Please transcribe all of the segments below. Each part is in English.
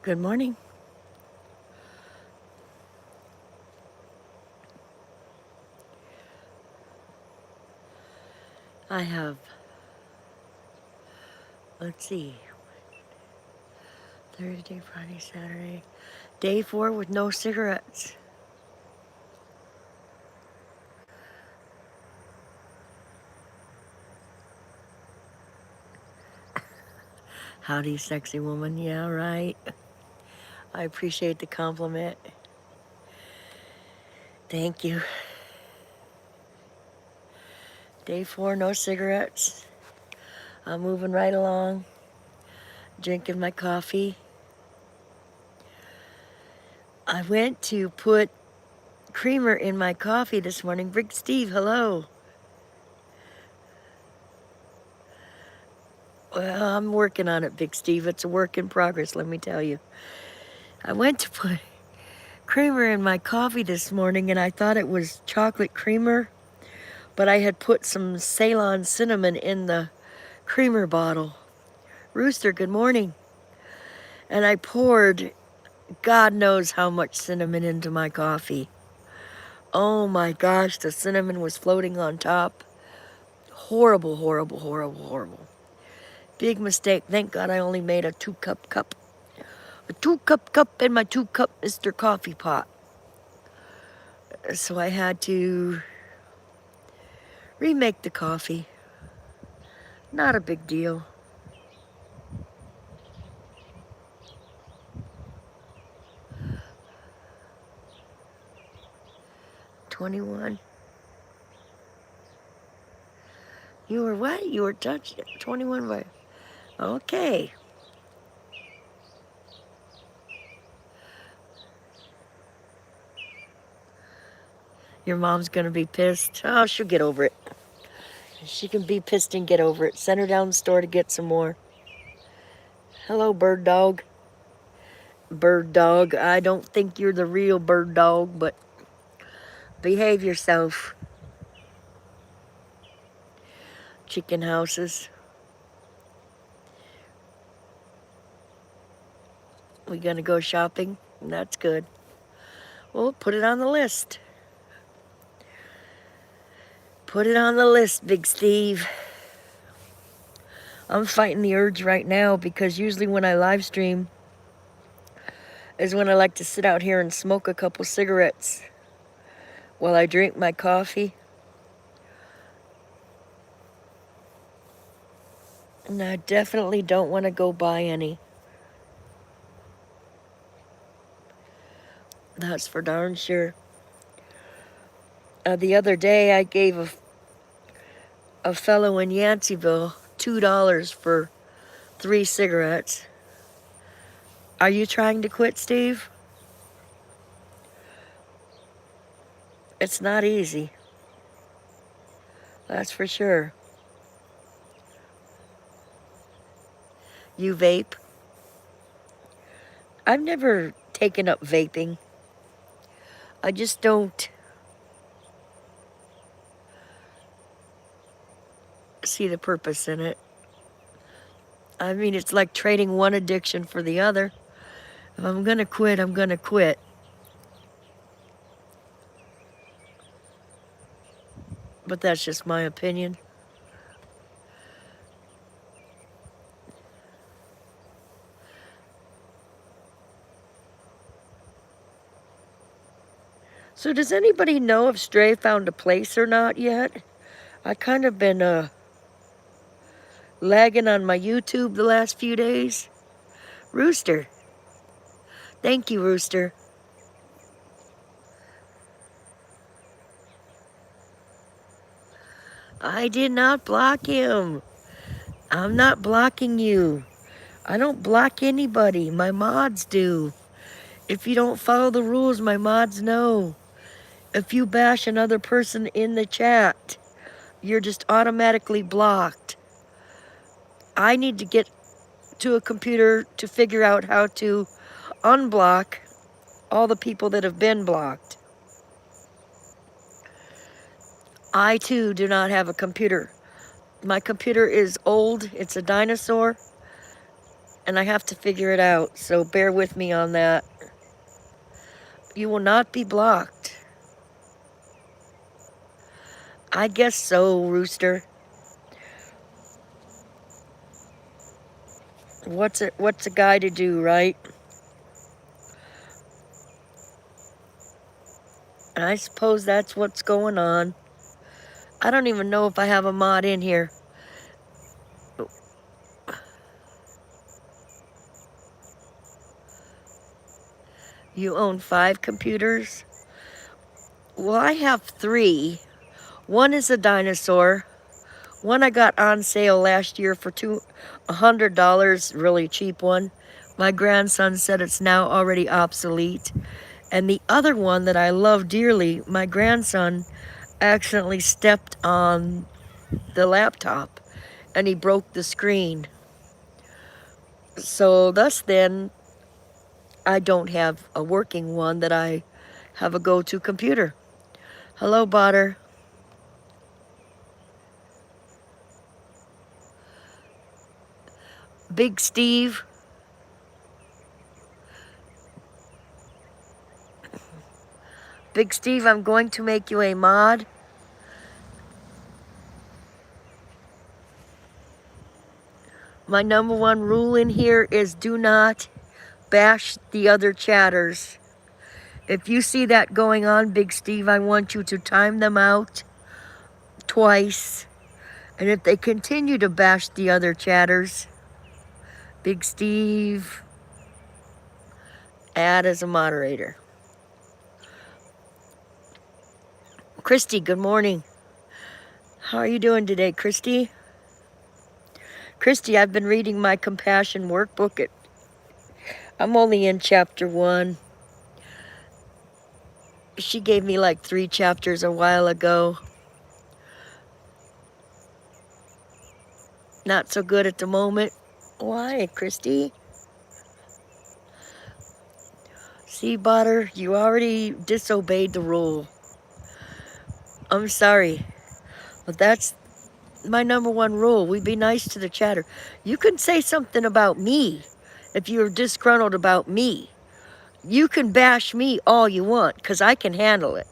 Good morning. I have, let's see, Thursday, Friday, Saturday, day 4 with no cigarettes. Howdy, sexy woman. Yeah, right. I appreciate the compliment. Thank you. Day 4, no cigarettes. I'm moving right along, drinking my coffee. I went to put creamer in my coffee this morning. Big Steve, hello. Well, I'm working on it, Big Steve. It's a work in progress, let me tell you. I went to put creamer in my coffee this morning and I thought it was chocolate creamer, but I had put some Ceylon cinnamon in the creamer bottle. Rooster, good morning. And I poured God knows how much cinnamon into my coffee. Oh my gosh, the cinnamon was floating on top. Horrible, horrible, horrible, horrible. Big mistake. Thank God I only made a 2-cup cup. A 2-cup cup in my 2-cup Mr. Coffee pot. So I had to remake the coffee. Not a big deal. 21. You were what? You were touched 21 by. Okay. Your mom's gonna be pissed. Oh, she'll get over it. She can be pissed and get over it. Send her down the store to get some more. Hello, bird dog. Bird dog. I don't think you're the real bird dog, but behave yourself. Chicken houses. We gonna go shopping? That's good. Well, put it on the list. Put it on the list, Big Steve. I'm fighting the urge right now because usually when I live stream is when I like to sit out here and smoke a couple cigarettes while I drink my coffee. And I definitely don't want to go buy any. That's for darn sure. The other day I gave a fellow in Yanceyville $2 for 3 cigarettes. Are you trying to quit, Steve? It's not easy. That's for sure. You vape? I've never taken up vaping. I just don't see the purpose in it. I mean, it's like trading one addiction for the other. If I'm gonna quit, I'm gonna quit. But that's just my opinion. So does anybody know if Stray found a place or not yet? I kind of been lagging on my YouTube the last few days. Rooster. Thank you, Rooster. I did not block him. I'm not blocking you. I don't block anybody. My mods do. If you don't follow the rules, my mods know. If you bash another person in the chat, you're just automatically blocked. I need to get to a computer to figure out how to unblock all the people that have been blocked. I too do not have a computer. My computer is old, it's a dinosaur, and I have to figure it out, so bear with me on that. You will not be blocked. I guess so, Rooster. What's a guy to do, right? And I suppose that's what's going on. I don't even know if I have a mod in here. You own 5 computers? Well, I have 3. One is a dinosaur. One I got on sale last year for $100, really cheap one. My grandson said it's now already obsolete. And the other one that I love dearly, my grandson accidentally stepped on the laptop and he broke the screen. So thus then, I don't have a working one that I have a go-to computer. Hello, Botter. Big Steve. Big Steve, I'm going to make you a mod. My number 1 rule in here is do not bash the other chatters. If you see that going on, Big Steve, I want you to time them out twice. And if they continue to bash the other chatters, Big Steve, add as a moderator. Christy, good morning. How are you doing today, Christy? Christy, I've been reading my compassion workbook. I'm only in chapter 1. She gave me like 3 chapters a while ago. Not so good at the moment. Why, Christy? See, Botter, you already disobeyed the rule. I'm sorry, but that's my number 1 rule. We be nice to the chatter. You can say something about me if you're disgruntled about me. You can bash me all you want, because I can handle it.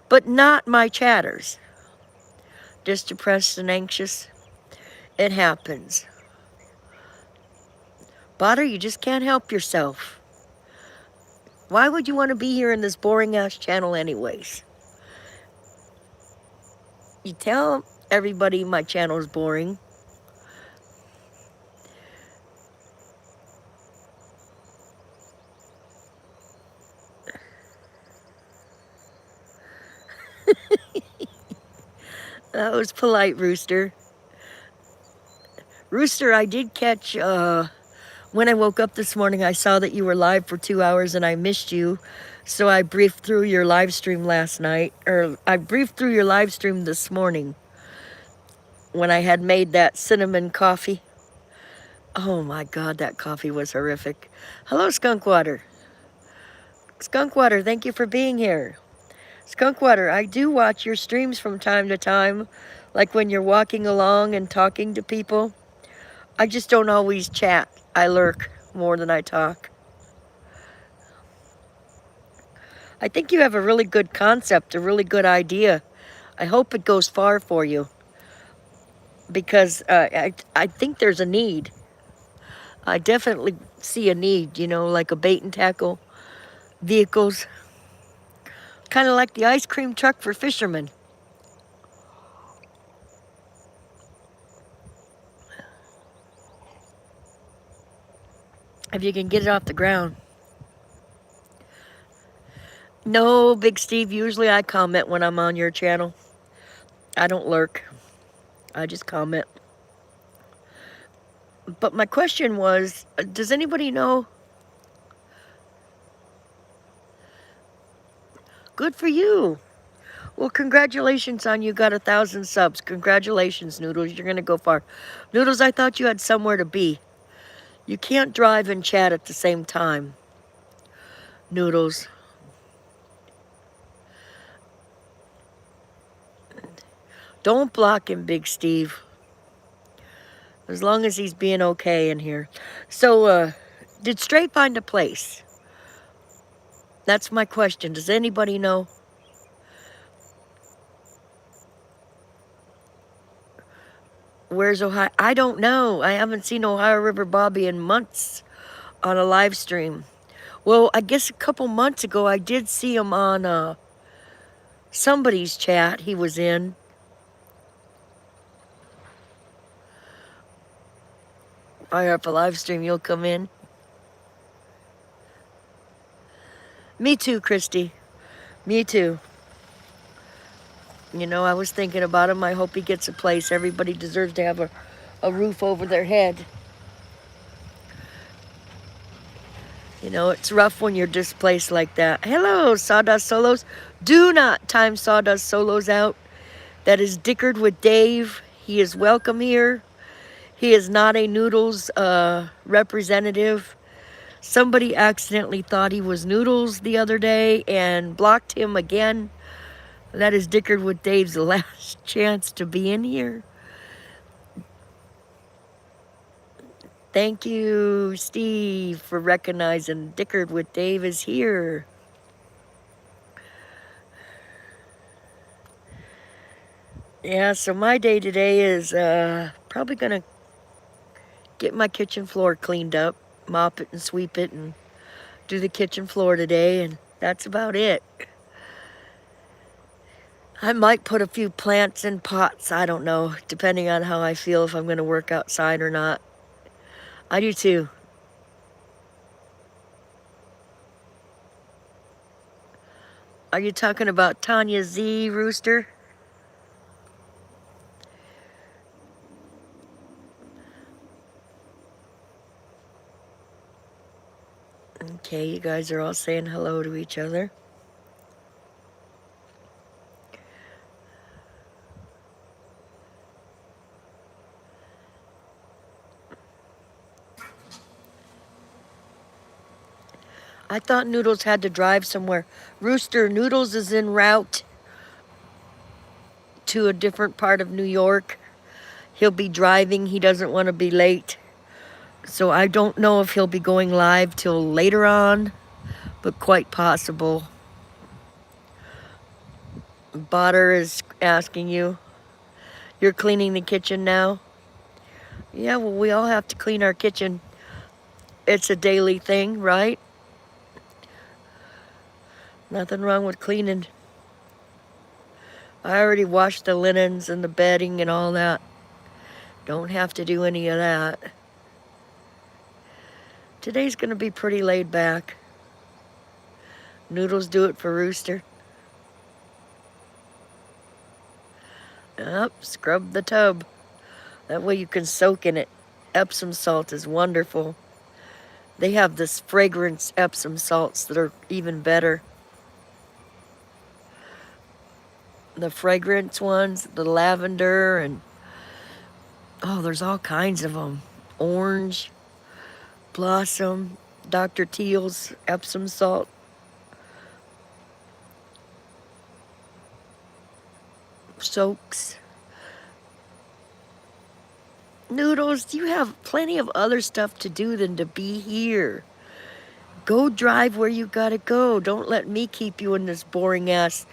But not my chatters. Just depressed and anxious. It happens. Botter, you just can't help yourself. Why would you want to be here in this boring-ass channel anyways? You tell everybody my channel is boring. That was polite, Rooster. Rooster, I did catch, when I woke up this morning, I saw that you were live for 2 hours and I missed you. So I briefed through your live stream last night, or I briefed through your live stream this morning when I had made that cinnamon coffee. Oh my God, that coffee was horrific. Hello, Skunkwater. Skunkwater, thank you for being here. Skunkwater, I do watch your streams from time to time, like when you're walking along and talking to people. I just don't always chat. I lurk more than I talk. I think you have a really good concept, a really good idea. I hope it goes far for you, because I think there's a need. I definitely see a need, you know, like a bait and tackle vehicles. Kind of like the ice cream truck for fishermen. If you can get it off the ground. No, Big Steve, usually I comment when I'm on your channel. I don't lurk. I just comment. But my question was, does anybody know? Good for you. Well, congratulations on you got 1,000 subs. Congratulations, Noodles. You're going to go far. Noodles, I thought you had somewhere to be. You can't drive and chat at the same time. Noodles. Don't block him, Big Steve. As long as he's being okay in here. So, did Stray find a place? That's my question. Does anybody know? Where's Ohio? I don't know. I haven't seen Ohio River Bobby in months on a live stream. Well, I guess a couple months ago I did see him on somebody's chat he was in. Fire up a live stream, you'll come in. Me too, Christy. Me too. You know, I was thinking about him. I hope he gets a place. Everybody deserves to have a roof over their head. You know, it's rough when you're displaced like that. Hello, Sawdust Solos. Do not time Sawdust Solos out. That is Dickard with Dave. He is welcome here. He is not a Noodles representative. Somebody accidentally thought he was Noodles the other day and blocked him again. That is Dickard with Dave's last chance to be in here. Thank you, Steve, for recognizing Dickard with Dave is here. Yeah, so my day today is probably going to get my kitchen floor cleaned up, mop it and sweep it, and do the kitchen floor today, and that's about it. I might put a few plants in pots, I don't know, depending on how I feel, if I'm going to work outside or not. I do too. Are you talking about Tanya Z, Rooster? Okay, you guys are all saying hello to each other. I thought Noodles had to drive somewhere. Rooster, Noodles is en route to a different part of New York. He'll be driving. He doesn't want to be late. So I don't know if he'll be going live till later on, but quite possible. Botter is asking you. You're cleaning the kitchen now? Yeah, well, we all have to clean our kitchen. It's a daily thing, right? Nothing wrong with cleaning. I already washed the linens and the bedding and all that. Don't have to do any of that. Today's gonna be pretty laid back. Noodles do it for Rooster. Up, scrub the tub. That way you can soak in it. Epsom salt is wonderful. They have this fragrance Epsom salts that are even better. The fragrance ones, the lavender, and oh, there's all kinds of them. Orange, blossom, Dr. Teal's Epsom salt. Soaks. Noodles, you have plenty of other stuff to do than to be here. Go drive where you gotta go. Don't let me keep you in this boring ass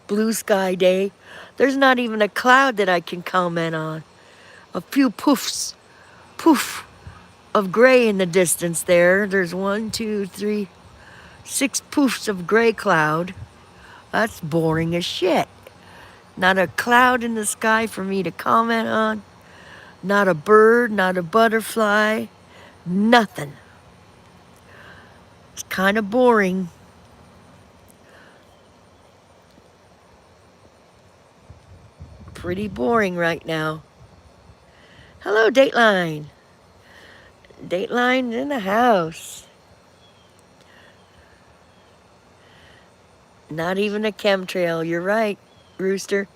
blue sky day. There's not even a cloud that I can comment on. A few poofs, poof of gray in the distance there. There's 1, 2, 3, 6 poofs of gray cloud. That's boring as shit. Not a cloud in the sky for me to comment on. Not a bird, not a butterfly, nothing. It's kind of boring. Pretty boring right now. Hello, Dateline. Dateline's in the house. Not even a chemtrail. You're right, Rooster.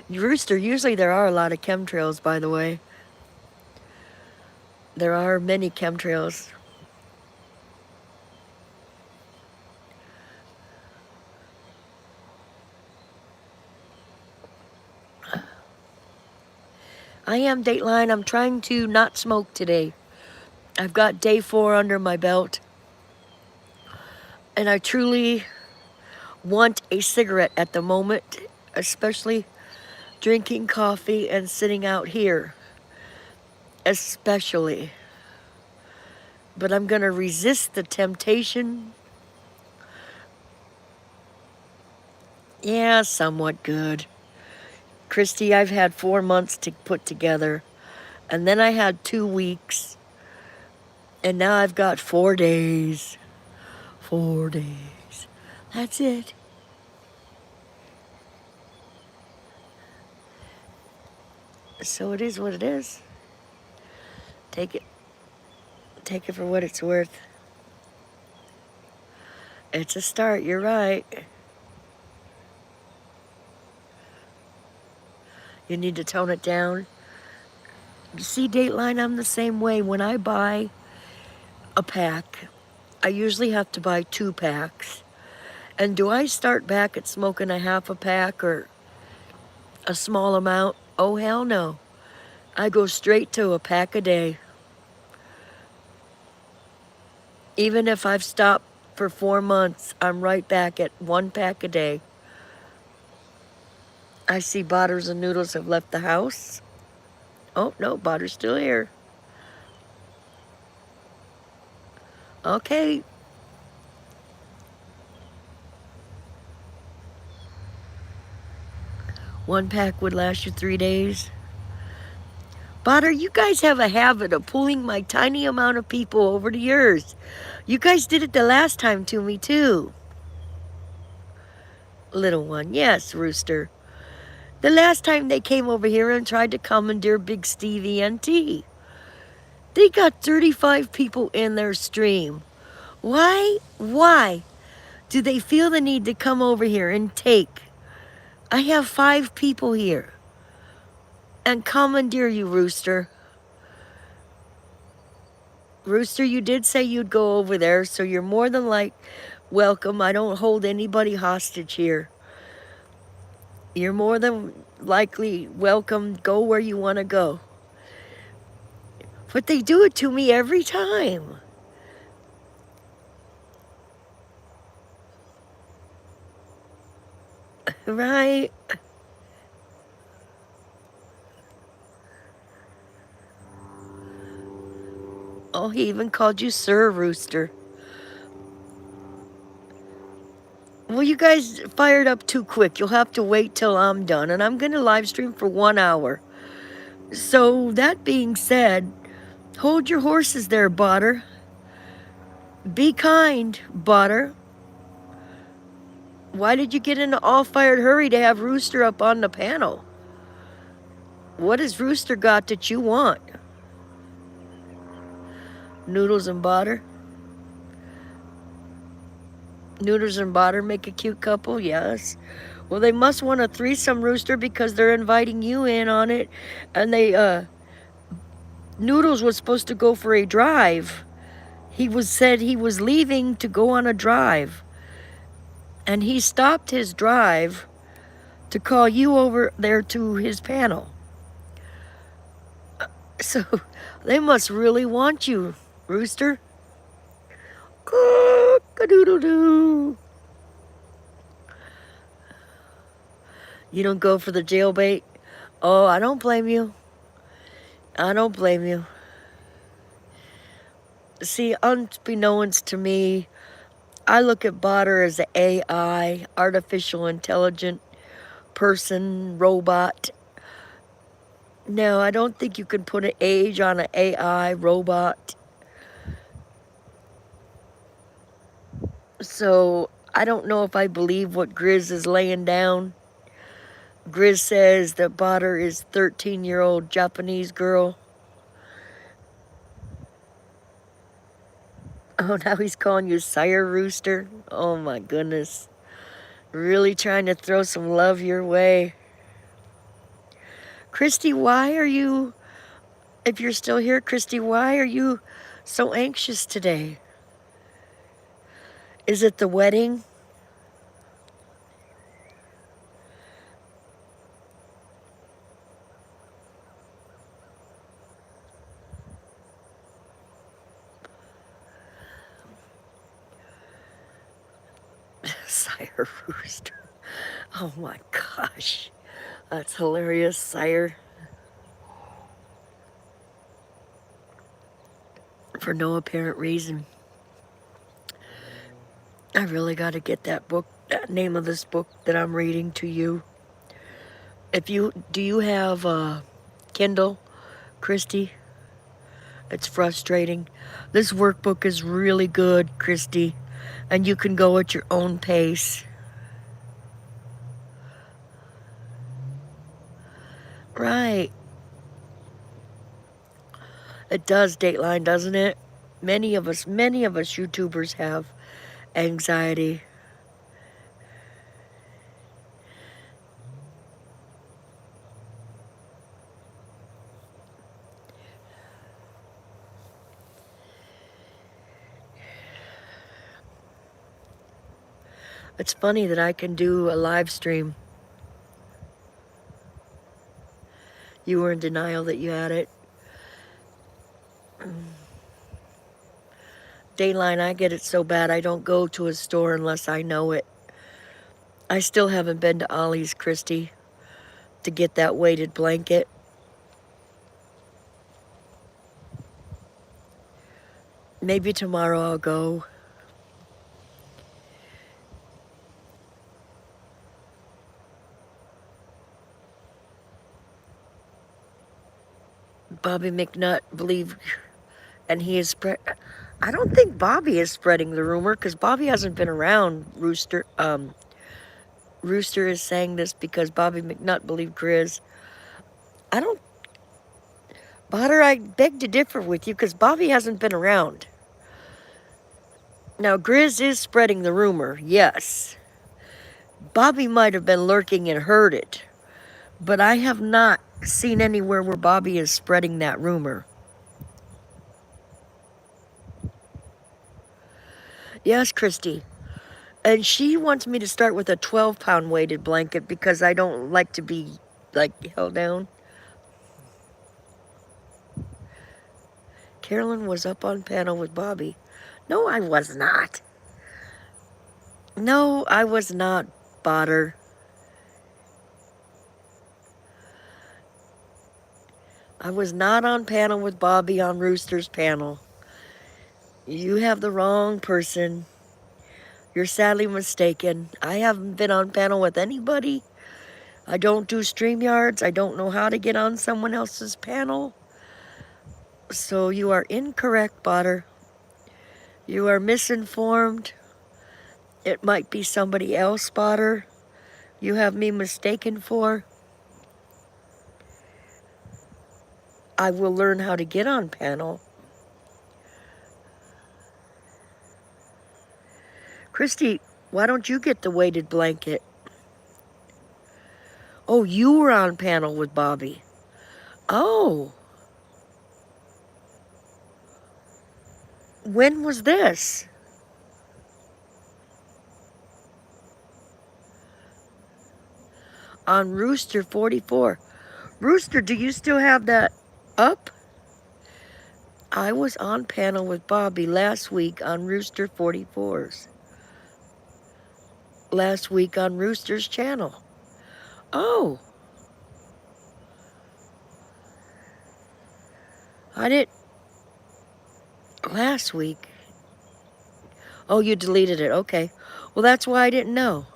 Rooster, usually there are a lot of chemtrails, by the way. There are many chemtrails. I am, Dateline. I'm trying to not smoke today. I've got day 4 under my belt. And I truly want a cigarette at the moment, especially drinking coffee and sitting out here. Especially. But I'm going to resist the temptation. Yeah, somewhat good. Christy, I've had 4 months to put together. And then I had 2 weeks. And now I've got 4 days. 4 days. That's it. So it is what it is. Take it. Take it for what it's worth. It's a start, you're right. You need to tone it down. You see, Dateline, I'm the same way. When I buy a pack, I usually have to buy 2 packs. And do I start back at smoking a half a pack or a small amount? Oh, hell no. I go straight to a pack a day. Even if I've stopped for 4 months, I'm right back at 1 pack a day. I see Botters and Noodles have left the house. Oh, no, Botter's still here. Okay. One pack would last you 3 days. Botter, you guys have a habit of pulling my tiny amount of people over to yours. You guys did it the last time to me, too. Little one, yes, Rooster. The last time they came over here and tried to commandeer Big Steve ENT. They got 35 people in their stream. Why do they feel the need to come over here and take? I have 5 people here. And commandeer you, Rooster. Rooster, you did say you'd go over there, so you're more than welcome. I don't hold anybody hostage here. You're more than likely welcome. Go where you want to go. But they do it to me every time. Right? Oh, he even called you Sir, Rooster. Well, you guys fired up too quick. You'll have to wait till I'm done. And I'm going to live stream for 1 hour. So, that being said, hold your horses there, Botter. Be kind, Botter. Why did you get in an all-fired hurry to have Rooster up on the panel? What has Rooster got that you want? Noodles and Botter? Noodles and Botter make a cute couple? Yes. Well, they must want a threesome, Rooster, because they're inviting you in on it. And Noodles was supposed to go for a drive. Said he was leaving to go on a drive. And he stopped his drive to call you over there to his panel. So they must really want you, Rooster. Cock-a-doodle-doo. You don't go for the jailbait? Oh, I don't blame you. I don't blame you. See, unbeknownst to me, I look at Botter as an AI, artificial intelligent person, robot. No, I don't think you can put an age on an AI robot. So, I don't know if I believe what Grizz is laying down. Grizz says that Botter is 13-year-old Japanese girl. Oh, now he's calling you Sire Rooster? Oh my goodness. Really trying to throw some love your way. Christy, why are you, if you're still here, Christy, why are you so anxious today? Is it the wedding? Sire Rooster. Oh my gosh. That's hilarious, Sire. For no apparent reason. I really got to get that book, that name of this book that I'm reading to you. Do you have Kindle, Christy? It's frustrating. This workbook is really good, Christy, and you can go at your own pace. Right. It does, Dateline, doesn't it? Many of us YouTubers have anxiety. It's funny that I can do a live stream. You were in denial that you had it. Dayline, I get it so bad I don't go to a store unless I know it. I still haven't been to Ollie's, Christy, to get that weighted blanket. Maybe tomorrow I'll go. Bobby McNutt believe, and he is spread. I don't think Bobby is spreading the rumor because Bobby hasn't been around. Rooster is saying this because Bobby McNutt believed Grizz. Botter, I beg to differ with you because Bobby hasn't been around. Now, Grizz is spreading the rumor, yes. Bobby might have been lurking and heard it, but I have not seen anywhere where Bobby is spreading that rumor. Yes, Christy. And she wants me to start with a 12-pound weighted blanket because I don't like to be, like, held down. Carolyn was up on panel with Bobby. No, I was not. No, I was not, Botter. I was not on panel with Bobby on Rooster's panel. You have the wrong person. You're sadly mistaken. I haven't been on panel with anybody. I don't do StreamYards. I don't know how to get on someone else's panel. So you are incorrect, Botter. You are misinformed. It might be somebody else, Botter. You have me mistaken for. I will learn how to get on panel. Christy, why don't you get the weighted blanket? Oh, you were on panel with Bobby. Oh. When was this? On Rooster 44. Rooster, do you still have that up? I was on panel with Bobby last week on Rooster 44's. Last week on Rooster's channel. Oh. I didn't. Last week. Oh, you deleted it. Okay. Well, that's why I didn't know.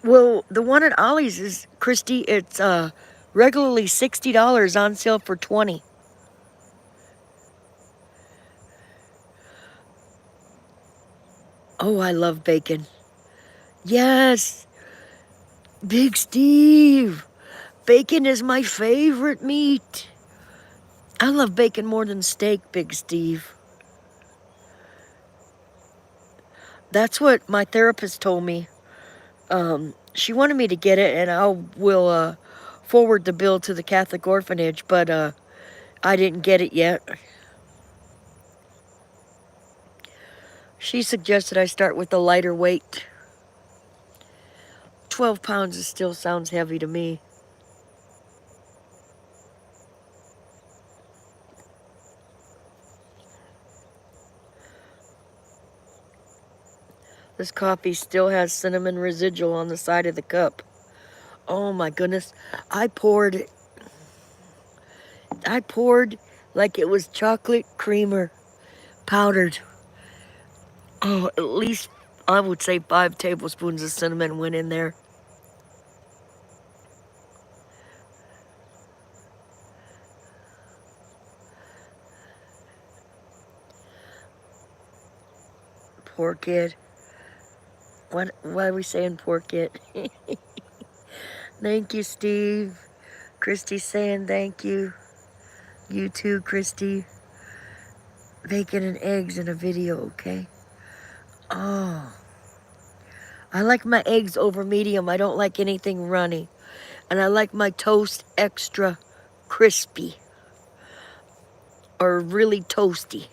Well, the one at Ollie's is, Christy, it's regularly $60 on sale for $20. Oh, I love bacon. Yes. Big Steve. Bacon is my favorite meat. I love bacon more than steak, Big Steve. That's what my therapist told me. She wanted me to get it, and I will forward the bill to the Catholic Orphanage, but I didn't get it yet. She suggested I start with the lighter weight. 12 pounds still sounds heavy to me. This coffee still has cinnamon residual on the side of the cup. Oh my goodness. I poured like it was chocolate creamer powdered. Oh, at least I would say 5 tablespoons of cinnamon went in there. Poor kid. Why are we saying poor kid? Thank you, Steve. Christy's saying thank you. You too, Christy. Bacon and eggs in a video, okay? Oh. I like my eggs over medium. I don't like anything runny. And I like my toast extra crispy. Or really toasty.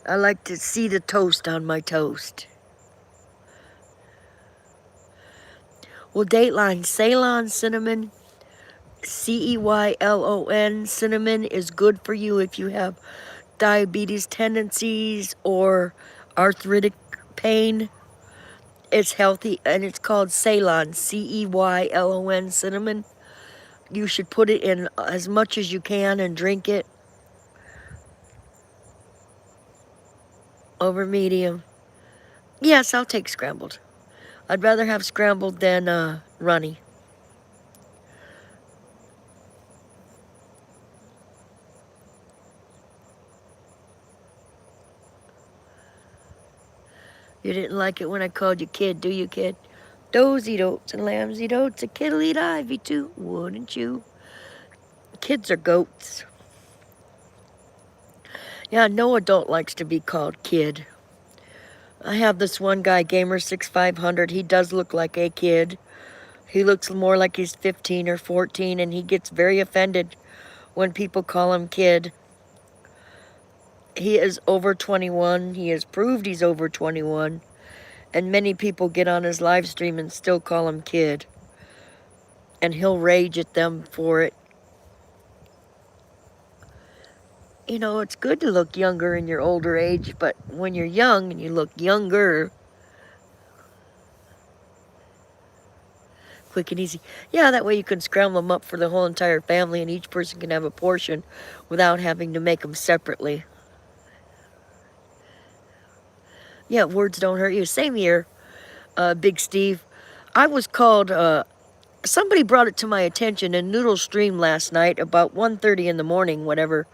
I like to see the toast on my toast. Well, Dateline, Ceylon cinnamon, Ceylon cinnamon is good for you if you have diabetes tendencies or arthritic pain. It's healthy, and it's called Ceylon, Ceylon cinnamon. You should put it in as much as you can and drink it over medium. Yes, I'll take scrambled. I'd rather have scrambled than runny. You didn't like it when I called you kid, do you, kid? Does eat oats and lambs eat oats. A kid'll eat ivy too, wouldn't you? Kids are goats. Yeah, no adult likes to be called kid. I have this one guy, Gamer6500. He does look like a kid. He looks more like he's 15 or 14, and he gets very offended when people call him kid. He is over 21. He has proved he's over 21. And many people get on his live stream and still call him kid. And he'll rage at them for it. You know, it's good to look younger in your older age, but when you're young and you look younger, quick and easy. Yeah, that way you can scramble them up for the whole entire family and each person can have a portion without having to make them separately. Yeah, words don't hurt you. Same here, Big Steve. I was called, somebody brought it to my attention in Noodle Stream last night about 1:30 in the morning, whatever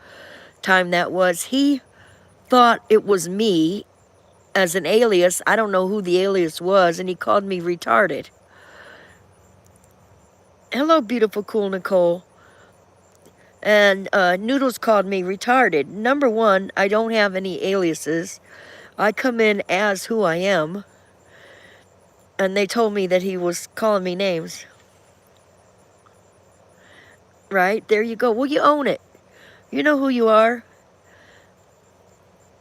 time that was. He thought it was me as an alias. I don't know who the alias was, and he called me retarded. Hello, beautiful, cool Nicole. And Noodles called me retarded. Number one, I don't have any aliases. I come in as who I am. And they told me that he was calling me names. Right? There you go. Well, you own it. You know who you are.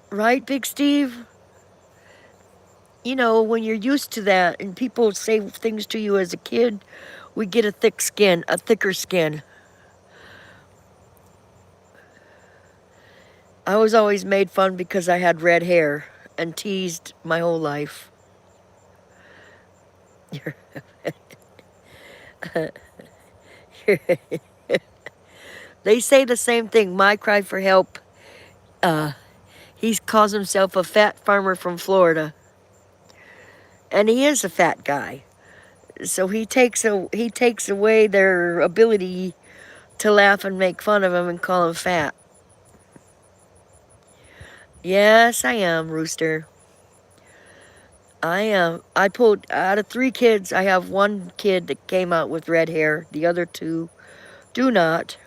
Right, Big Steve? You know, when you're used to that and people say things to you as a kid, we get a thick skin, a thicker skin. I was always made fun because I had red hair and teased my whole life. They say the same thing. My cry for help. He calls himself a fat farmer from Florida. And he is a fat guy. So he takes away their ability to laugh and make fun of him and call him fat. Yes, I am, Rooster. I am. I pulled, out of 3 kids, I have 1 kid that came out with red hair. The other 2 do not.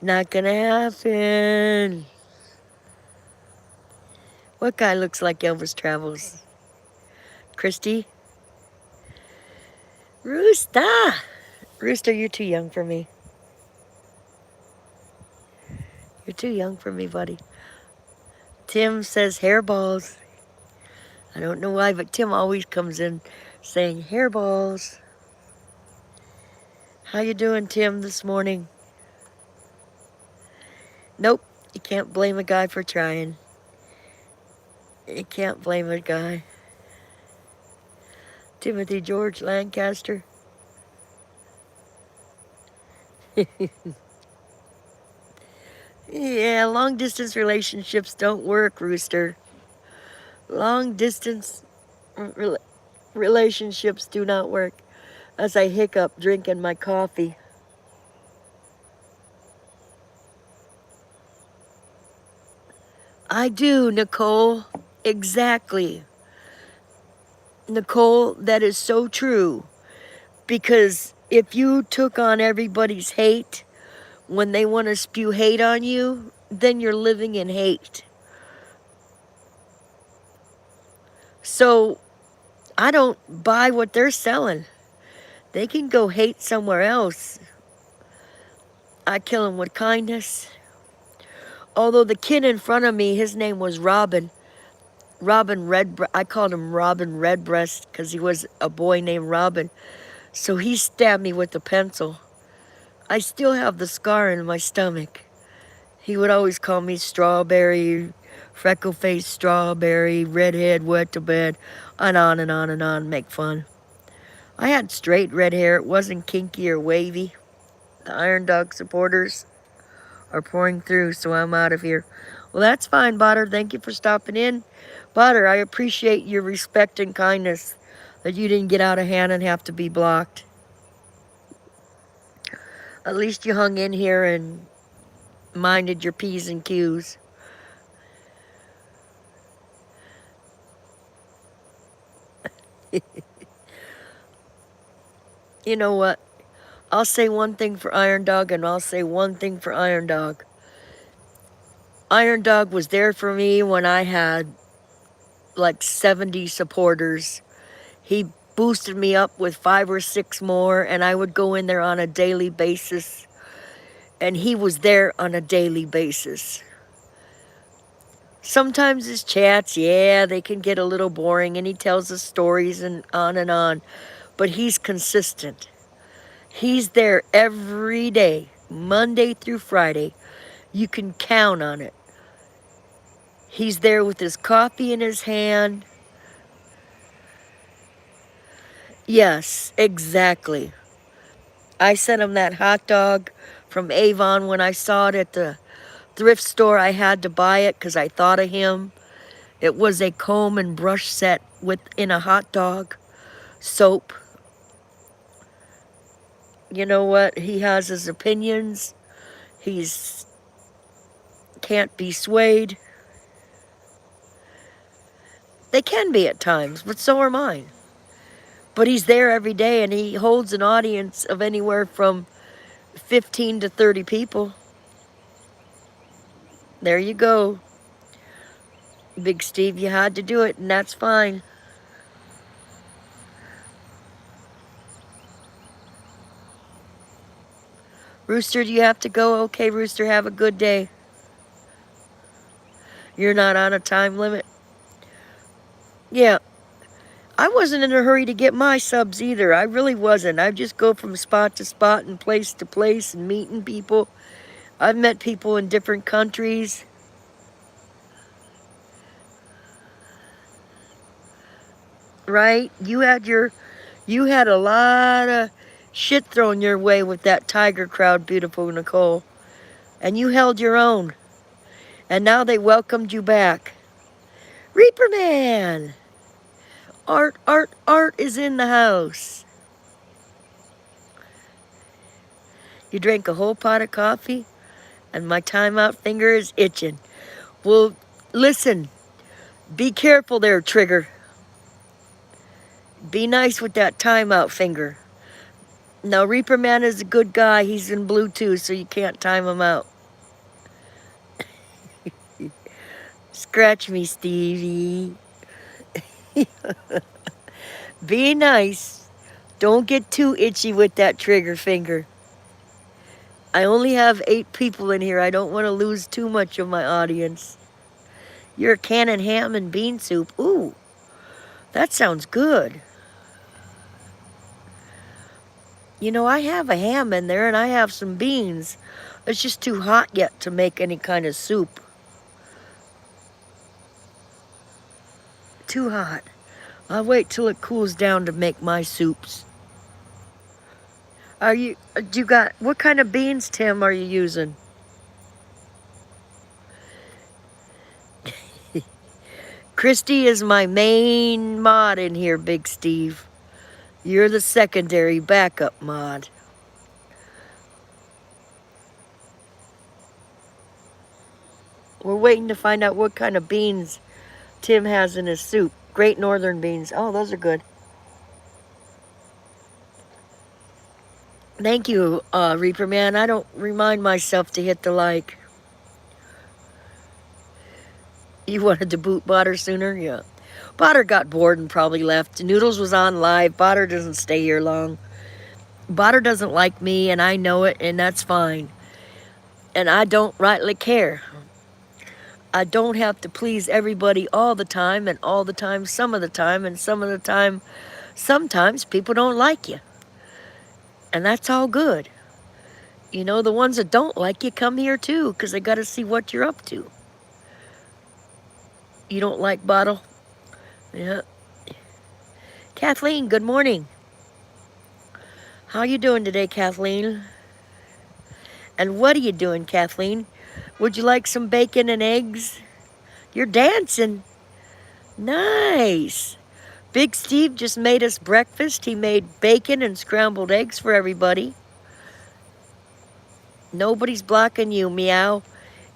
Not gonna happen. What guy looks like Elvis Travels? Christy? Rooster! Rooster, you're too young for me. You're too young for me, buddy. Tim says hairballs. I don't know why, but Tim always comes in saying hairballs. How you doing, Tim, this morning? Nope, you can't blame a guy for trying. You can't blame a guy. Timothy George Lancaster. Yeah, long distance relationships don't work, Rooster. Long distance relationships do not work. As I hiccup drinking my coffee. I do, Nicole. Exactly. Nicole, that is so true. Because if you took on everybody's hate when they want to spew hate on you, then you're living in hate. So I don't buy what they're selling. They can go hate somewhere else. I kill them with kindness. Although the kid in front of me, his name was Robin. Robin Redbreast. I called him Robin Redbreast because he was a boy named Robin. So he stabbed me with a pencil. I still have the scar in my stomach. He would always call me Strawberry, freckle-faced Strawberry, redhead, wet to bed, and on and on and on, make fun. I had straight red hair. It wasn't kinky or wavy. The Iron Dog supporters are pouring through, so I'm out of here. Well, that's fine, Botter. Thank you for stopping in. Botter, I appreciate your respect and kindness that you didn't get out of hand and have to be blocked. At least you hung in here and minded your P's and Q's. You know what? I'll say one thing for Iron Dog, and I'll say one thing for Iron Dog. Iron Dog was there for me when I had like 70 supporters. He boosted me up with 5 or 6 more, and I would go in there on a daily basis. And he was there on a daily basis. Sometimes his chats, yeah, they can get a little boring, and he tells us stories and on. But he's consistent. He's there every day, Monday through Friday. You can count on it. He's there with his coffee in his hand. Yes, exactly. I sent him that hot dog from Avon when I saw it at the thrift store. I had to buy it because I thought of him. It was a comb and brush set in a hot dog, soap. You know what? He has his opinions. He's can't be swayed. They can be at times, but so are mine. But he's there every day, and he holds an audience of anywhere from 15 to 30 people. There you go. Big Steve, you had to do it, and that's fine. Rooster, do you have to go? Okay, Rooster, have a good day. You're not on a time limit? Yeah. I wasn't in a hurry to get my subs either. I really wasn't. I just go from spot to spot and place to place and meeting people. I've met people in different countries. Right? You had a lot of shit thrown your way with that tiger crowd, beautiful Nicole. And you held your own. And now they welcomed you back. Reaper Man! Art is in the house. You drank a whole pot of coffee, and my timeout finger is itching. Well, listen, be careful there, Trigger. Be nice with that timeout finger. Now, Reaper Man is a good guy. He's in Bluetooth, so you can't time him out. Scratch me, Stevie. Be nice. Don't get too itchy with that trigger finger. I only have 8 people in here. I don't want to lose too much of my audience. You're a cannon ham and bean soup. Ooh, that sounds good. You know, I have a ham in there and I have some beans. It's just too hot yet to make any kind of soup. Too hot. I'll wait till it cools down to make my soups. What kind of beans, Tim, are you using? Christy is my main mod in here, Big Steve. You're the secondary backup mod. We're waiting to find out what kind of beans Tim has in his soup. Great Northern beans. Oh, those are good. Thank you, Reaper Man. I don't remind myself to hit the like. You wanted to boot Botter sooner? Yeah. Botter got bored and probably left. Noodles was on live. Botter doesn't stay here long. Botter doesn't like me, and I know it, and that's fine. And I don't rightly care. I don't have to please everybody all the time, and all the time, some of the time, and some of the time, sometimes people don't like you. And that's all good. You know, the ones that don't like you come here too, because they got to see what you're up to. You don't like Bottle? Yeah. Kathleen, good morning. How you doing today, Kathleen? And what are you doing, Kathleen? Would you like some bacon and eggs? You're dancing. Nice. Big Steve just made us breakfast. He made bacon and scrambled eggs for everybody. Nobody's blocking you, meow.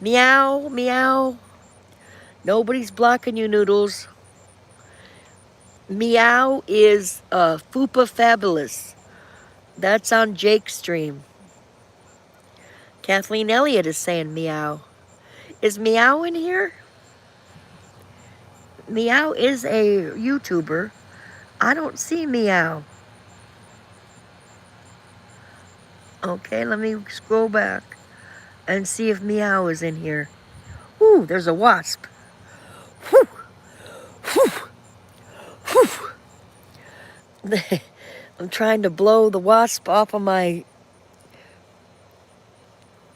Meow, meow. Nobody's blocking you, Noodles. Meow is Fupa Fabulous. That's on Jake's stream. Kathleen Elliott is saying meow. Is Meow in here? Meow is a YouTuber. I don't see Meow. Okay, let me scroll back and see if Meow is in here. Ooh, there's a wasp. Whew. Whew. Whew. I'm trying to blow the wasp off of my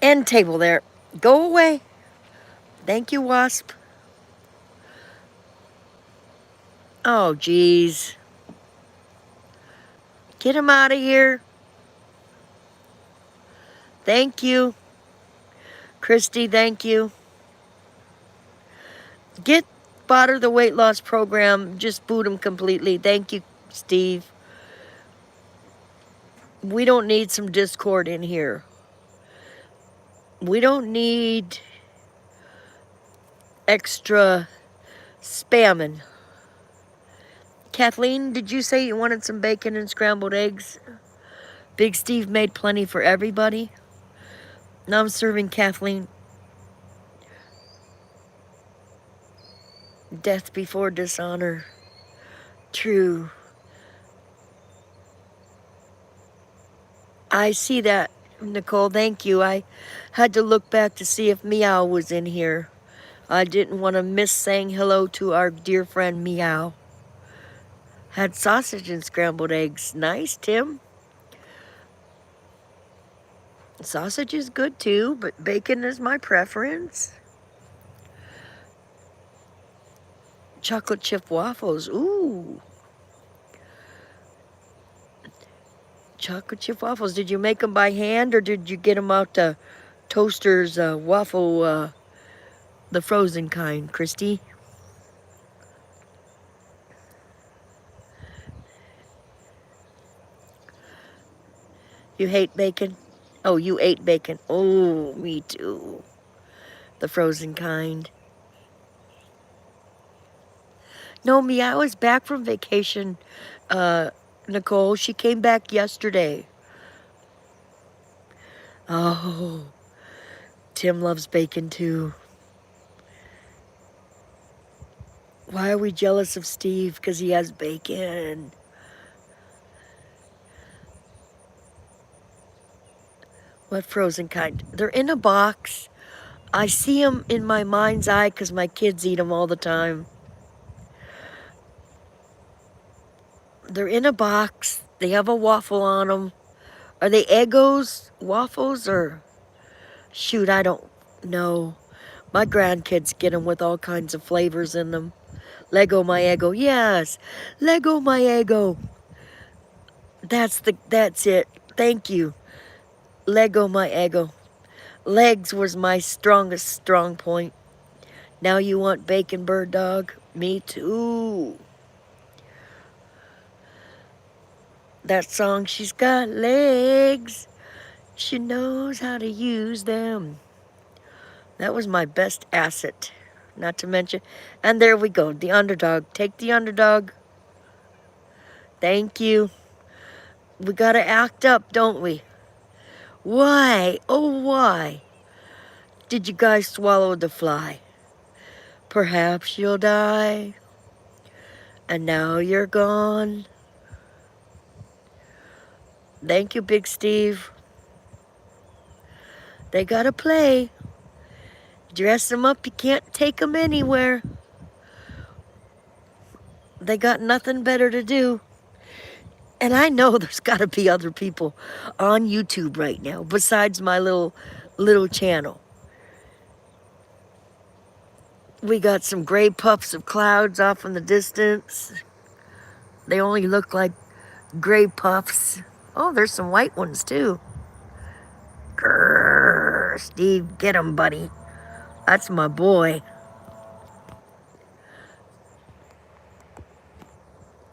end table there. Go away. Thank you, wasp. Oh, geez. Get him out of here. Thank you. Christy, thank you. Get Botter the weight loss program. Just boot him completely. Thank you, Steve. We don't need some Discord in here. We don't need extra spamming. Kathleen, did you say you wanted some bacon and scrambled eggs? Big Steve made plenty for everybody. Now I'm serving Kathleen. Death before dishonor. True. I see that, Nicole. Thank you. I had to look back to see if Meow was in here. I didn't want to miss saying hello to our dear friend Meow. Had sausage and scrambled eggs. Nice, Tim. Sausage is good too, but bacon is my preference. Chocolate chip waffles. Ooh. Chocolate chip waffles. Did you make them by hand or did you get them out to Toaster's waffle, the frozen kind, Christy? You hate bacon? Oh, you ate bacon. Oh, me too. The frozen kind. No, Meow is back from vacation, Nicole. She came back yesterday. Oh, Tim loves bacon too. Why are we jealous of Steve? Because he has bacon. What frozen kind? They're in a box. I see them in my mind's eye because my kids eat them all the time. They're in a box. They have a waffle on them. Are they Eggos waffles or Shoot, I don't know. My grandkids get them with all kinds of flavors in them. Lego my ego. Yes. Lego my ego. That's it. Thank you. Lego my ego. Legs was my strongest strong point. Now you want bacon bird dog? Me too. That song, she's got legs. She knows how to use them. That was my best asset. Not to mention, and there we go, the underdog. Take the underdog. Thank you. We gotta act up, don't we? Why? Oh, why did you guys swallow the fly? Perhaps you'll die, and now you're gone. Thank you, Big Steve. They gotta play. Dress them up, you can't take them anywhere. They got nothing better to do. And I know there's gotta be other people on YouTube right now besides my little channel. We got some gray puffs of clouds off in the distance. They only look like gray puffs. Oh, there's some white ones too. Grrr, Steve, get him, buddy. That's my boy.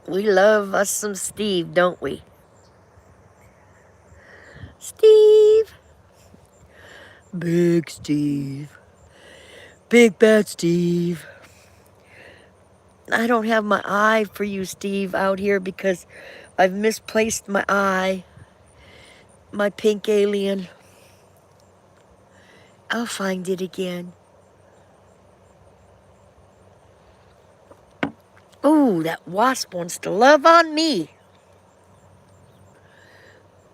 We love us some Steve, don't we? Steve. Big Steve. Big bad Steve. I don't have my eye for you, Steve, out here because I've misplaced my eye. My pink alien. I'll find it again. Ooh, that wasp wants to love on me.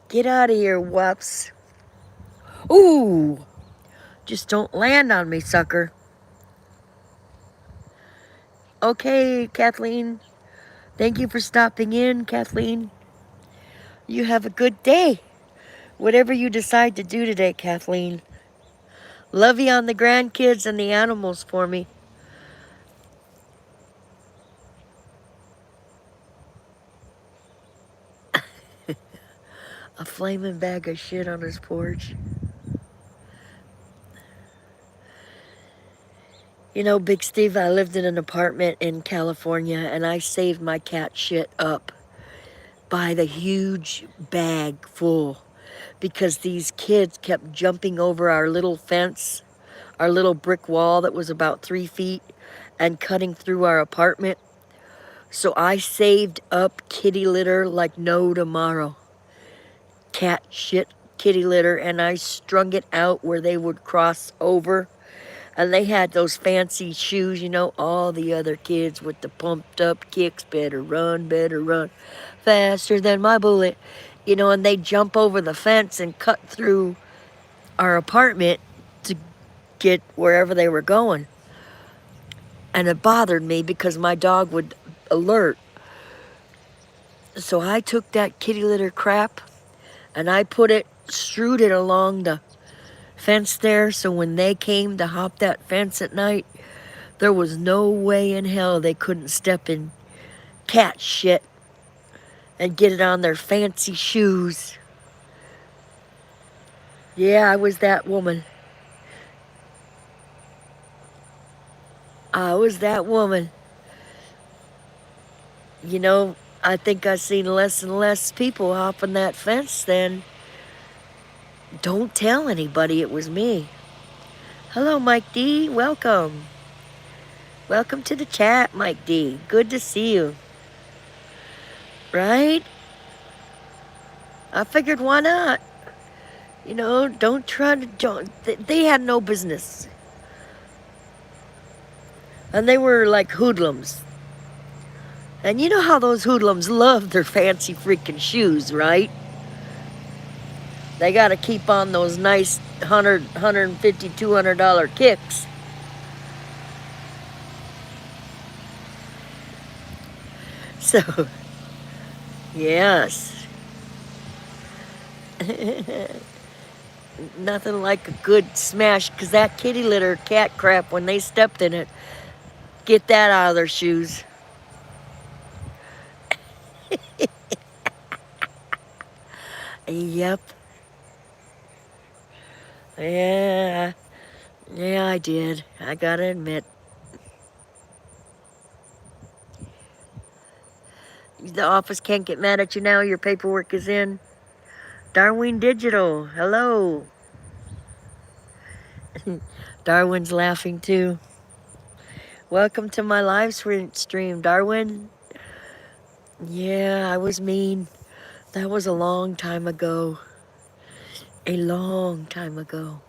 Get out of here, wasps. Ooh, just don't land on me, sucker. Okay, Kathleen. Thank you for stopping in, Kathleen. You have a good day. Whatever you decide to do today, Kathleen. Love you on the grandkids and the animals for me. A flaming bag of shit on his porch. You know, Big Steve, I lived in an apartment in California and I saved my cat shit up by the huge bag full because these kids kept jumping over our little fence, our little brick wall that was about 3 feet and cutting through our apartment. So I saved up kitty litter like no tomorrow. Cat shit kitty litter, and I strung it out where they would cross over. And they had those fancy shoes, you know, all the other kids with the pumped up kicks, better run, faster than my bullet. You know, and they'd jump over the fence and cut through our apartment to get wherever they were going. And it bothered me because my dog would alert. So I took that kitty litter crap and I strewed it along the fence there, so when they came to hop that fence at night, there was no way in hell they couldn't step in cat shit and get it on their fancy shoes. Yeah, I was that woman. I was that woman. You know, I think I've seen less and less people hopping that fence then. Don't tell anybody it was me. Hello, Mike D. Welcome. Welcome to the chat, Mike D. Good to see you. Right? I figured, why not? You know, don't try to join. They had no business. And they were like hoodlums. And you know how those hoodlums love their fancy freaking shoes, right? They got to keep on those nice $100, $150, $200 kicks. So, yes. Nothing like a good smash, because that kitty litter cat crap, when they stepped in it, get that out of their shoes. Yep. Yeah. Yeah, I did. I gotta admit. The office can't get mad at you now. Your paperwork is in. Darwin Digital. Hello. Darwin's laughing too. Welcome to my live stream, Darwin. Yeah, I was mean. That was a long time ago. A long time ago.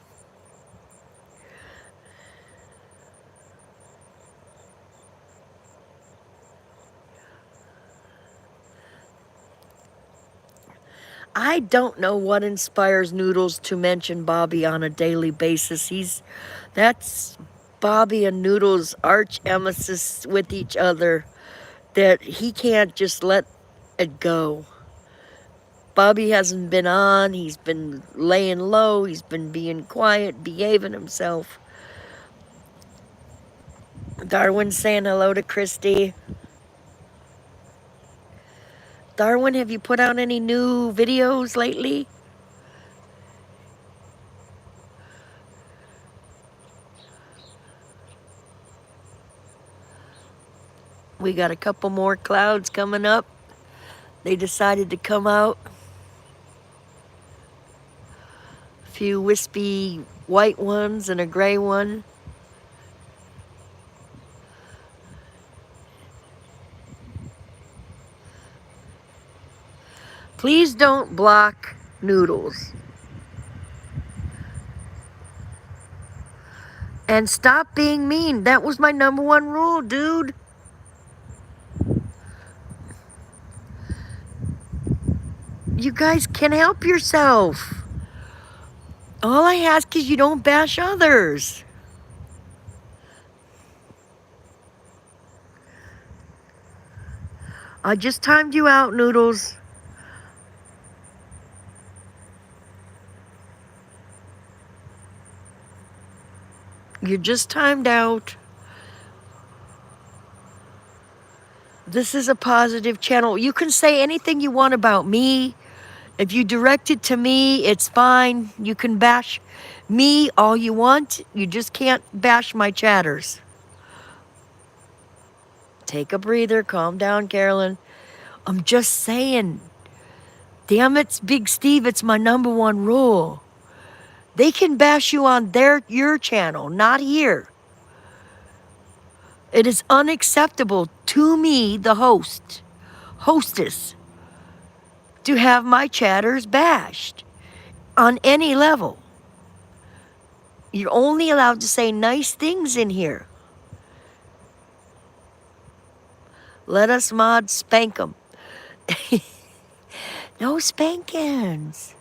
I don't know what inspires Noodles to mention Bobby on a daily basis. That's Bobby and Noodles' arch emesis with each other, that he can't just let it go. Bobby hasn't been on, he's been laying low, he's been being quiet, behaving himself. Darwin's saying hello to Christy. Darwin, have you put out any new videos lately? We got a couple more clouds coming up. They decided to come out. A few wispy white ones and a gray one. Please don't block Noodles. And stop being mean. That was my #1 rule, dude. You guys can help yourself. All I ask is you don't bash others. I just timed you out, Noodles. You're just timed out. This is a positive channel. You can say anything you want about me. If you direct it to me, it's fine. You can bash me all you want. You just can't bash my chatters. Take a breather. Calm down, Carolyn. I'm just saying. Damn it, Big Steve, it's my #1 rule. They can bash you on your channel, not here. It is unacceptable to me, the hostess, to have my chatters bashed on any level. You're only allowed to say nice things in here. Let us mods spank them. No spankings.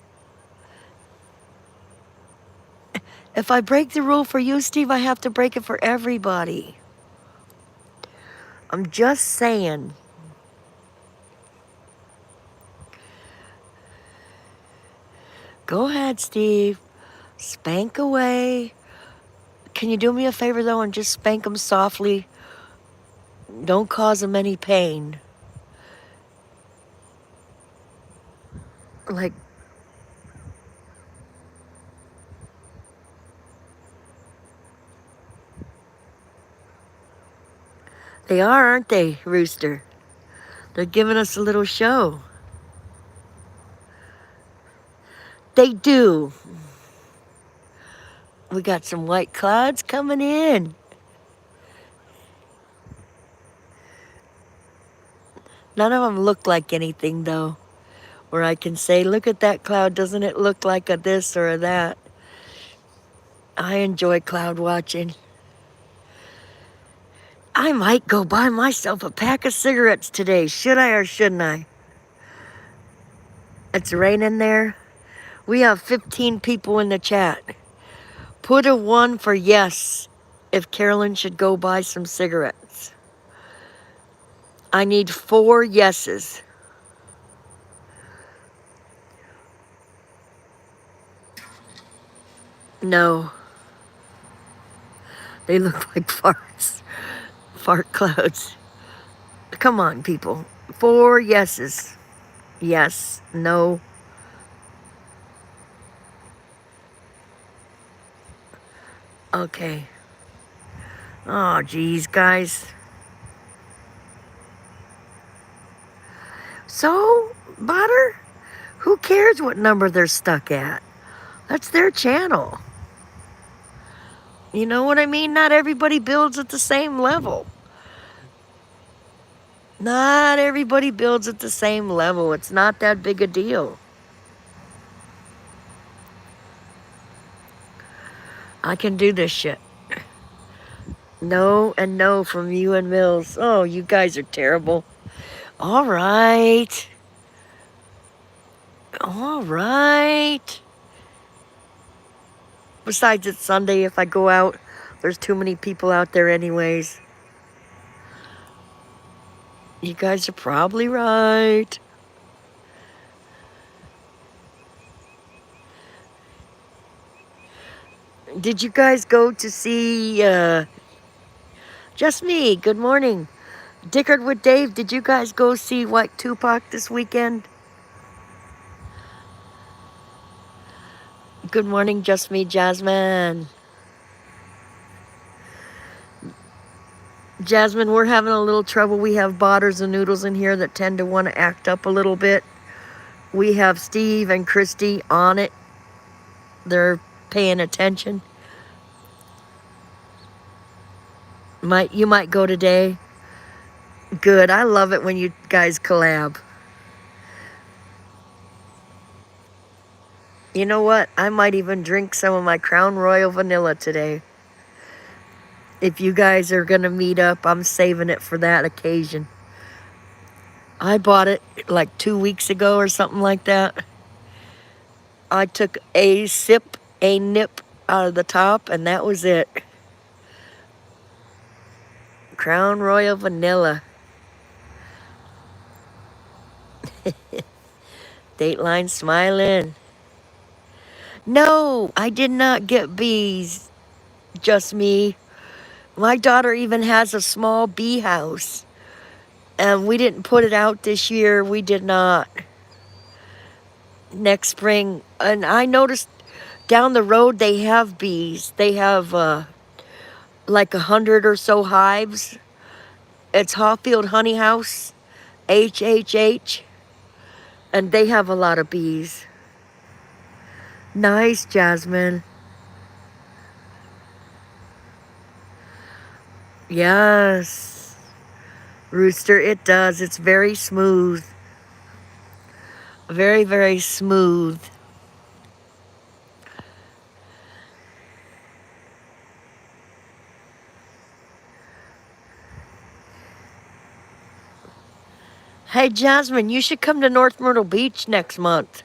If I break the rule for you, Steve, I have to break it for everybody. I'm just saying. Go ahead, Steve. Spank away. Can you do me a favor, though, and just spank them softly? Don't cause them any pain. Like, they are, aren't they, Rooster? They're giving us a little show. They do. We got some white clouds coming in. None of them look like anything, though, where I can say, look at that cloud. Doesn't it look like a this or a that? I enjoy cloud watching. I might go buy myself a pack of cigarettes today. Should I or shouldn't I? It's raining there. We have 15 people in the chat. Put a 1 for yes if Carolyn should go buy some cigarettes. I need 4 yeses. No. They look like farts. Fart clouds. Come on, people. 4 yeses. Yes. No. Okay. Oh, geez, guys. So, Butter, who cares what number they're stuck at? That's their channel. You know what I mean? Not everybody builds at the same level. Not everybody builds at the same level. It's not that big a deal. I can do this shit. No and no from you and Mills. Oh, you guys are terrible. All right. All right. Besides, it's Sunday. If I go out, there's too many people out there anyways. You guys are probably right. Did you guys go to see, just me, good morning. Dickard with Dave, did you guys go see White Tupac this weekend? Good morning, just me, Jasmine. Jasmine, we're having a little trouble. We have botters and noodles in here that tend to want to act up a little bit. We have Steve and Christy on it. They're paying attention. You might go today. Good. I love it when you guys collab. You know what? I might even drink some of my Crown Royal Vanilla today. If you guys are going to meet up, I'm saving it for that occasion. I bought it like 2 weeks ago or something like that. I took a sip, a nip out of the top, and that was it. Crown Royal Vanilla. Dateline smiling. No, I did not get bees. Just me. My daughter even has a small bee house. And we didn't put it out this year. We did not. Next spring. And I noticed down the road they have bees. They have like 100 or so hives. It's Hawfield Honey House. HHH. And they have a lot of bees. Nice, Jasmine. Yes. Rooster, it does. It's very smooth. Very, very smooth. Hey, Jasmine, you should come to North Myrtle Beach next month.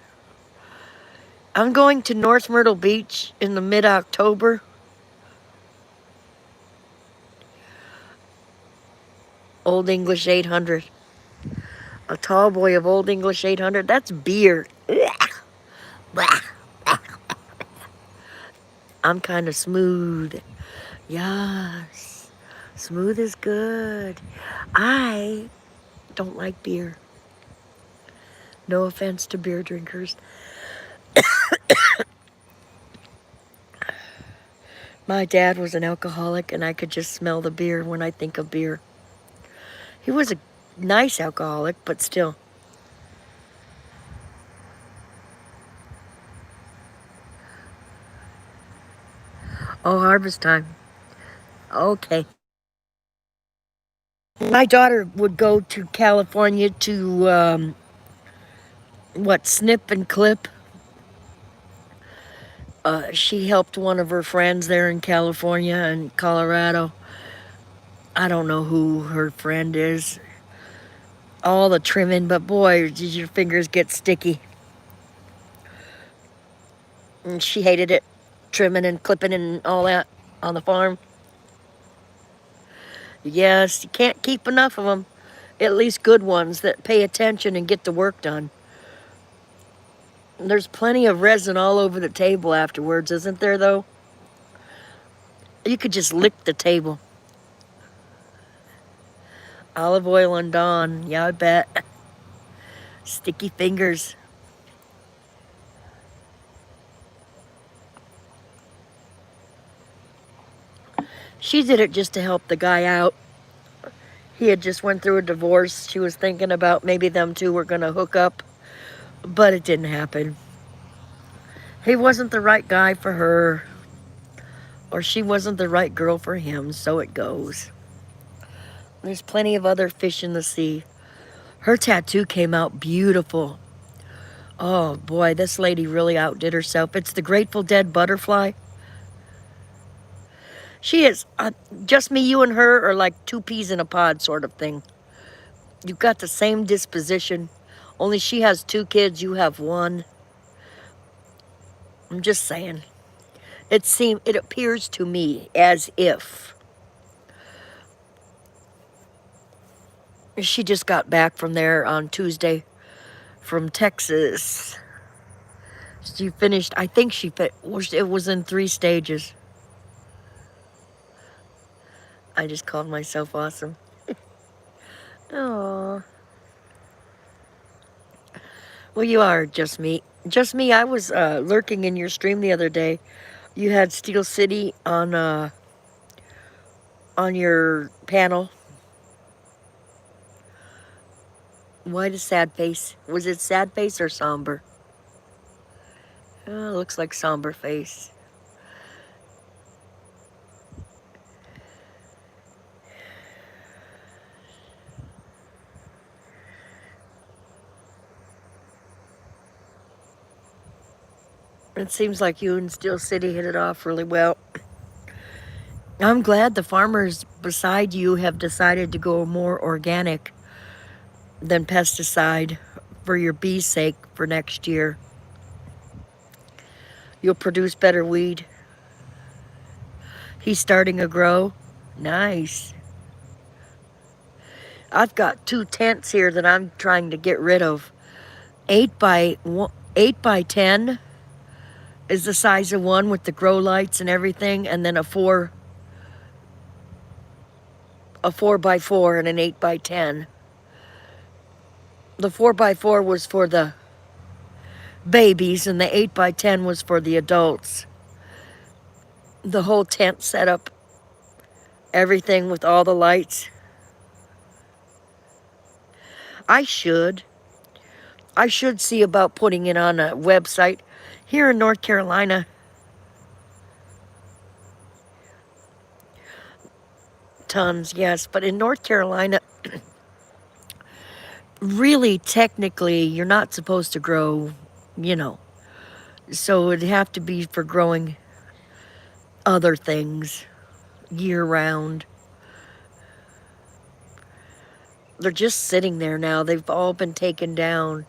I'm going to North Myrtle Beach in the mid-October. Old English 800. A tall boy of Old English 800. That's beer. I'm kind of smooth. Yes. Smooth is good. I don't like beer. No offense to beer drinkers. My dad was an alcoholic, and I could just smell the beer when I think of beer. He was a nice alcoholic, but still. Oh, harvest time. Okay. My daughter would go to California to, snip and clip. She helped one of her friends there in California and Colorado. I don't know who her friend is. All the trimming, but boy, did your fingers get sticky. And she hated it, trimming and clipping and all that on the farm. Yes, you can't keep enough of them. At least good ones that pay attention and get the work done. There's plenty of resin all over the table afterwards, isn't there, though? You could just lick the table. Olive oil on Dawn. Yeah, I bet. Sticky fingers. She did it just to help the guy out. He had just went through a divorce. She was thinking about maybe them two were going to hook up, but it didn't happen. He wasn't the right guy for her, or she wasn't the right girl for him, so it goes. There's plenty of other fish in the sea. Her tattoo came out beautiful. Oh boy, this lady really outdid herself. It's the Grateful Dead butterfly. She is just me, you, and her are like two peas in a pod sort of thing. You've got the same disposition, only she has 2 kids, you have 1. I'm just saying. It appears to me as if she just got back from there on Tuesday from Texas. She finished, I think it was in 3 stages. I just called myself awesome. Oh. Well, you are just me. Just me. I was lurking in your stream the other day. You had Steel City on your panel. Why the sad face? Was it sad face or somber? Oh, looks like somber face. It seems like you and Steel City hit it off really well. I'm glad the farmers beside you have decided to go more organic than pesticide for your bees' sake for next year. You'll produce better weed. He's starting a grow. Nice. I've got 2 tents here that I'm trying to get rid of. 8 by 10 is the size of one with the grow lights and everything, and then a 4 by 4 and an 8 by 10. The 4 by 4 was for the babies, and the 8 by 10 was for the adults. The whole tent setup, everything with all the lights. I should see about putting it on a website. Here in North Carolina, tons, yes, but in North Carolina, really, technically, you're not supposed to grow, so it'd have to be for growing other things year-round. They're just sitting there now. They've all been taken down.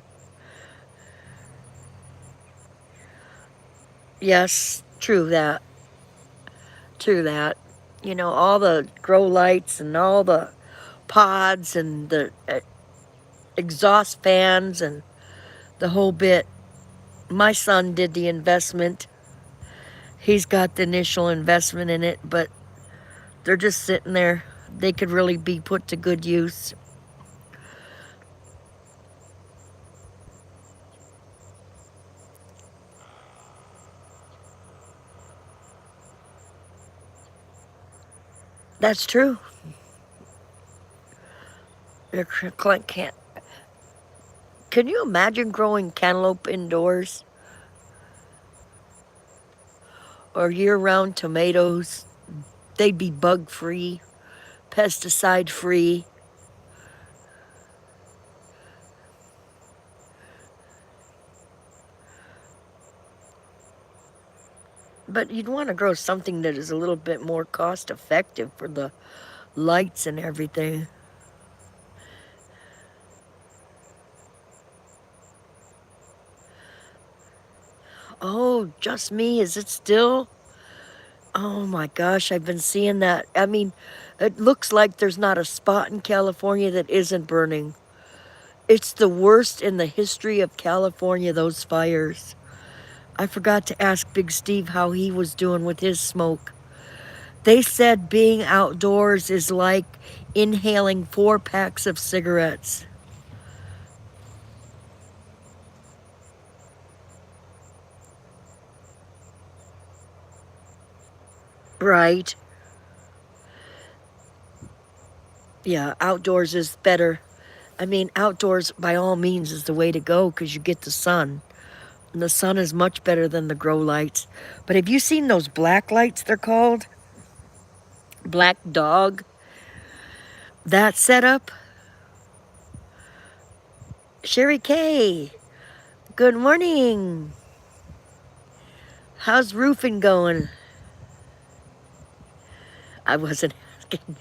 Yes, true that. True that. All the grow lights and all the pods and the exhaust fans and the whole bit. My son did the investment. He's got the initial investment in it, but they're just sitting there. They could really be put to good use. That's true. Can you imagine growing cantaloupe indoors? Or year-round tomatoes? They'd be bug-free, pesticide-free. But you'd want to grow something that is a little bit more cost-effective for the lights and everything. Oh, just me. Is it still? Oh my gosh, I've been seeing that. I mean, it looks like there's not a spot in California that isn't burning. It's the worst in the history of California, those fires. I forgot to ask Big Steve how he was doing with his smoke. They said being outdoors is like inhaling 4 packs of cigarettes. Right. Yeah, outdoors is better. I mean, outdoors by all means is the way to go because you get the sun. And the sun is much better than the grow lights. But have you seen those black lights, they're called? Black dog. That setup? Sherry K. Good morning. How's roofing going? I wasn't asking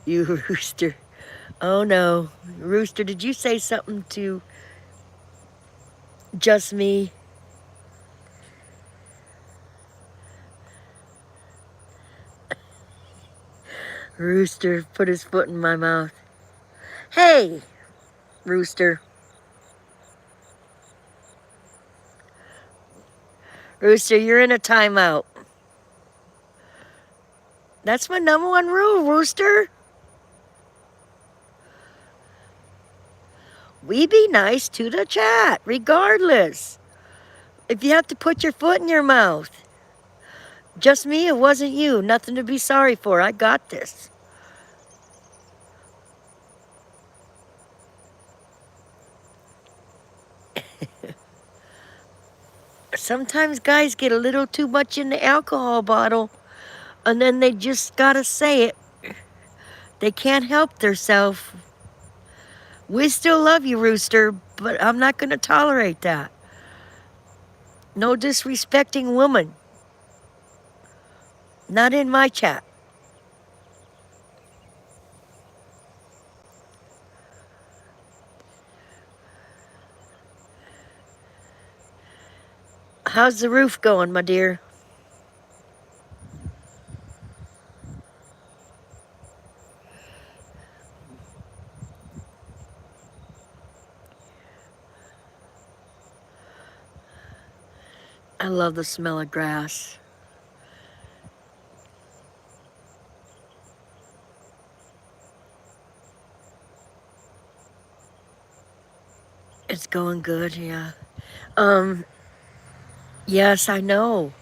you, Rooster. Oh no. Rooster, did you say something to just me? Rooster put his foot in my mouth. Hey, Rooster. Rooster, you're in a timeout. That's my #1 rule, Rooster. We be nice to the chat, regardless. If you have to put your foot in your mouth. Just me, it wasn't you. Nothing to be sorry for. I got this. Sometimes guys get a little too much in the alcohol bottle, and then they just gotta say it. They can't help themselves. We still love you, Rooster, but I'm not gonna tolerate that. No disrespecting woman. Not in my chat. How's the roof going, my dear? I love the smell of grass. It's going good, yeah. Yes, I know.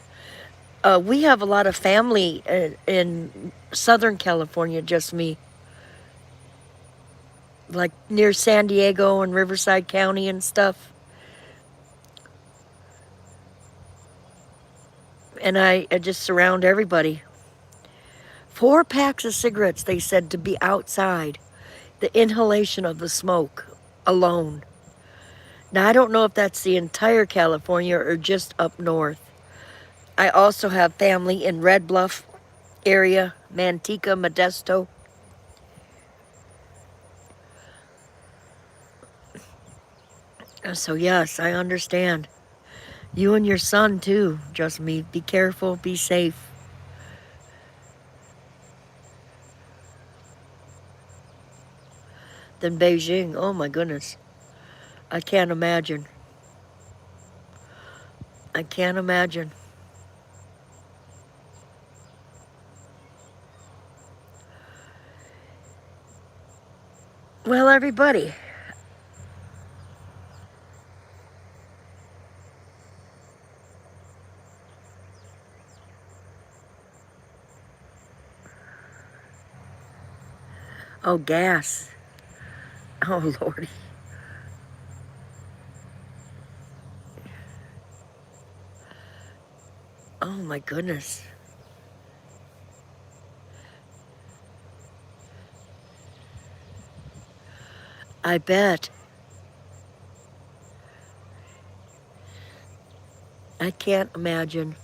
We have a lot of family in Southern California, just me. Like near San Diego and Riverside County and stuff. And I just surround everybody. 4 packs of cigarettes, they said, to be outside. The inhalation of the smoke alone. Now, I don't know if that's the entire California or just up north. I also have family in Red Bluff area, Manteca, Modesto. So yes, I understand. You and your son too, just me. Be careful, be safe. Then Beijing, oh my goodness. I can't imagine. I can't imagine. Well, everybody. Oh, gas. Oh, Lordy. Oh, my goodness. I bet. I can't imagine.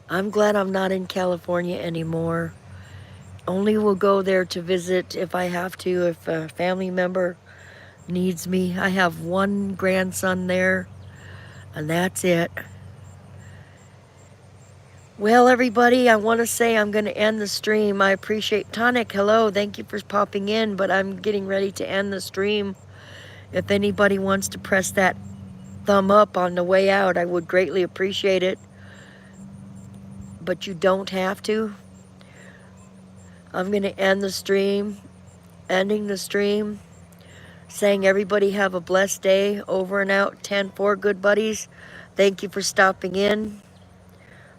I'm glad I'm not in California anymore. Only will go there to visit if I have to, if a family member needs me. I have 1 grandson there, and that's it. Well, everybody, I want to say I'm going to end the stream. I appreciate Tonic. Hello, thank you for popping in, but I'm getting ready to end the stream. If anybody wants to press that thumb up on the way out, I would greatly appreciate it. But you don't have to. I'm going to end the stream, ending the stream, saying everybody have a blessed day. Over and out. 10-4, good buddies. Thank you for stopping in.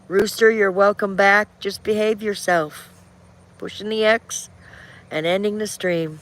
Rooster, you're welcome back. Just behave yourself. Pushing the X and ending the stream.